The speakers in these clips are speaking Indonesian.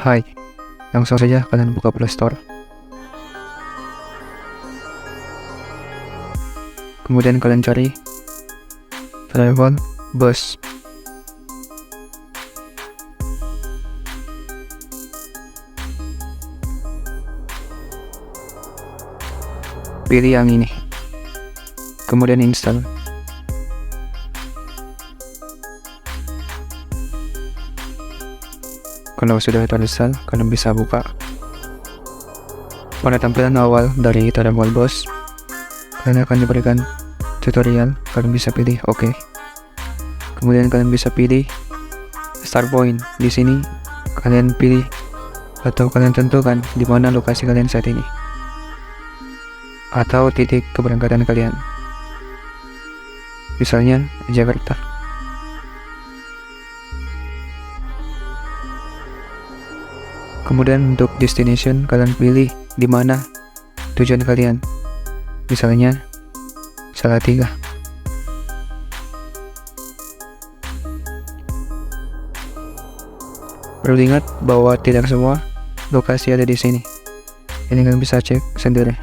Hai, langsung saja kalian buka Play Store. Kemudian kalian cari travel bus. Pilih yang ini. Kemudian install. Kalau sudah terinstall, kalian bisa buka. Pada tampilan awal dari travel bus, kalian akan diberikan tutorial. Kalian bisa pilih OK. Kemudian kalian bisa pilih start point. Di sini kalian pilih atau kalian tentukan di mana lokasi kalian saat ini atau titik keberangkatan kalian. Misalnya Jakarta. Kemudian untuk destination kalian pilih di mana tujuan kalian. Misalnya Salatiga. Perlu diingat bahwa tidak semua lokasi ada di sini. Ini kalian bisa cek sendiri.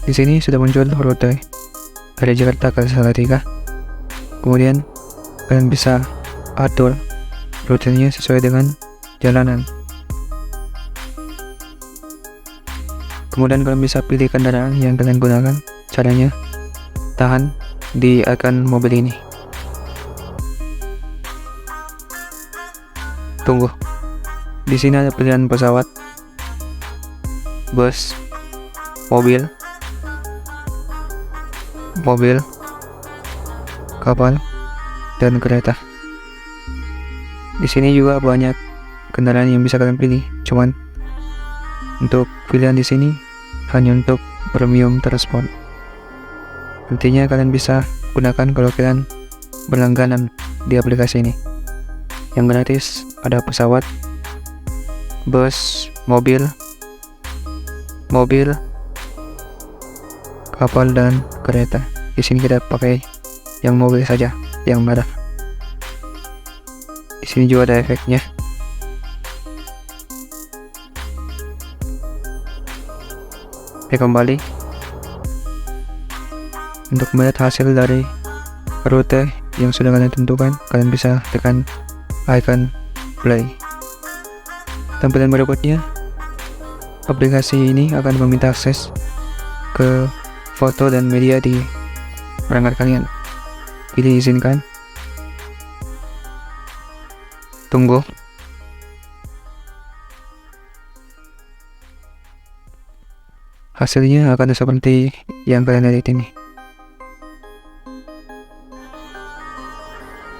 Di sini sudah muncul rute dari Jakarta ke Salatiga. Kemudian kalian bisa atur rutenya sesuai dengan jalanan. Kemudian kalian bisa pilih kendaraan yang kalian gunakan. Caranya, tahan di icon mobil ini. Tunggu. Di sini ada pilihan pesawat, bus, mobil, kapal, dan kereta. Di sini juga banyak kendaraan yang bisa kalian pilih. Cuman untuk pilihan di sini hanya untuk premium transport. Nantinya kalian bisa gunakan kalau kalian berlangganan di aplikasi ini. Yang gratis ada pesawat, bus, mobil, kapal, dan kereta. Di sini kita pakai yang mobil saja, yang merah. Di sini juga ada efeknya. Oke, kembali. Untuk melihat hasil dari rute yang sudah kalian tentukan, kalian bisa tekan icon play. Tampilan berikutnya, aplikasi ini akan meminta akses ke foto dan media di perangkat kalian. Pilih izinkan. Tunggu. Hasilnya akan seperti yang kalian lihat ini.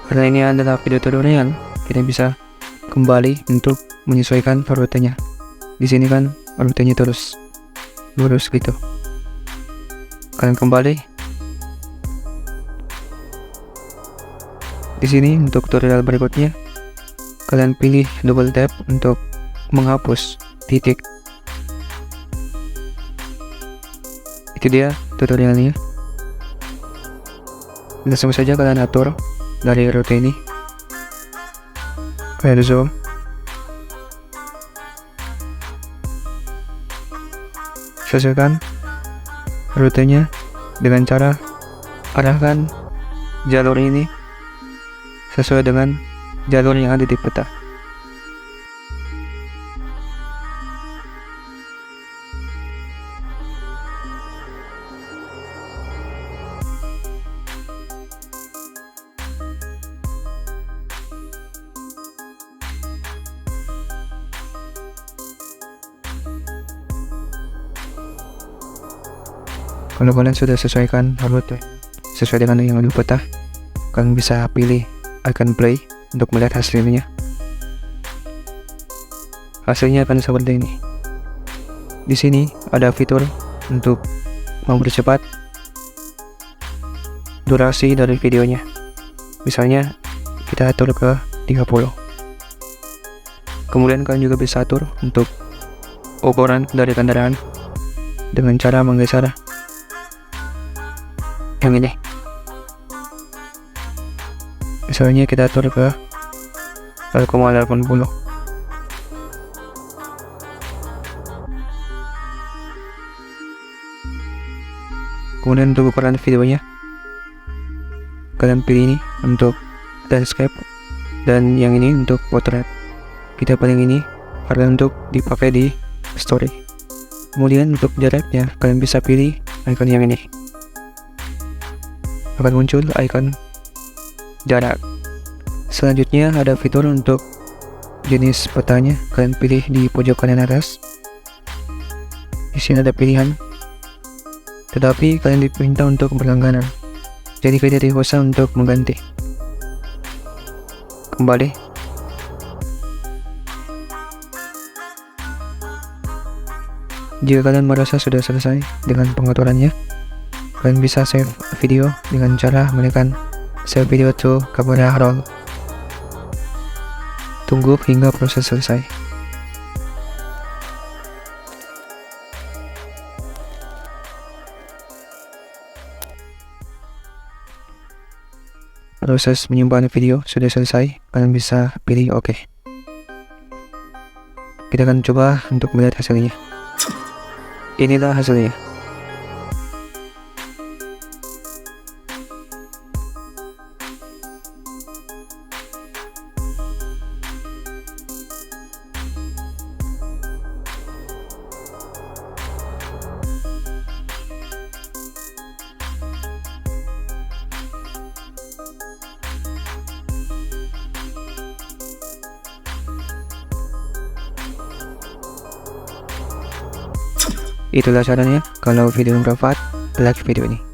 Karena ini adalah video tutorial, kita bisa kembali untuk menyesuaikan rutenya. Di sini kan rutenya terus lurus gitu. Kalian kembali. Di sini untuk tutorial berikutnya, kalian pilih double tap untuk menghapus titik. Itu dia tutorialnya. Langsung saja kalian atur dari rute ini. Kalian zoom. Sesuaikan rutenya dengan cara arahkan jalur ini sesuai dengan jalur yang ada di peta. Kalau kalian sudah sesuaikan rute sesuai dengan yang ada di peta, kalian bisa pilih icon play untuk melihat hasilnya. Hasilnya akan seperti ini. Di sini ada fitur untuk mempercepat durasi dari videonya. Misalnya kita atur ke 30. Kemudian kalian juga bisa atur untuk ukuran dari kendaraan dengan cara menggeser yang ini. Misalnya kita atur ke 0,80. Kemudian untuk ukuran videonya, kalian pilih ini untuk landscape, dan yang ini untuk portrait. Kita pilih ini karena untuk dipakai di story. Kemudian untuk jaraknya, kalian bisa pilih icon yang ini. Akan muncul icon jarak. Selanjutnya ada fitur untuk jenis petanya. Kalian pilih di pojok kanan atas. Di sini ada pilihan, tetapi kalian diminta untuk berlangganan. Jadi kita tidak usah untuk mengganti. Kembali. Jika kalian merasa sudah selesai dengan pengaturannya, kalian bisa save video dengan cara menekan save video to camera roll. Tunggu hingga proses selesai. Proses menyimpan video sudah selesai, kalian bisa pilih OK. Kita akan coba untuk melihat hasilnya. Inilah hasilnya. Itulah caranya. Kalau video bermanfaat, like video ini.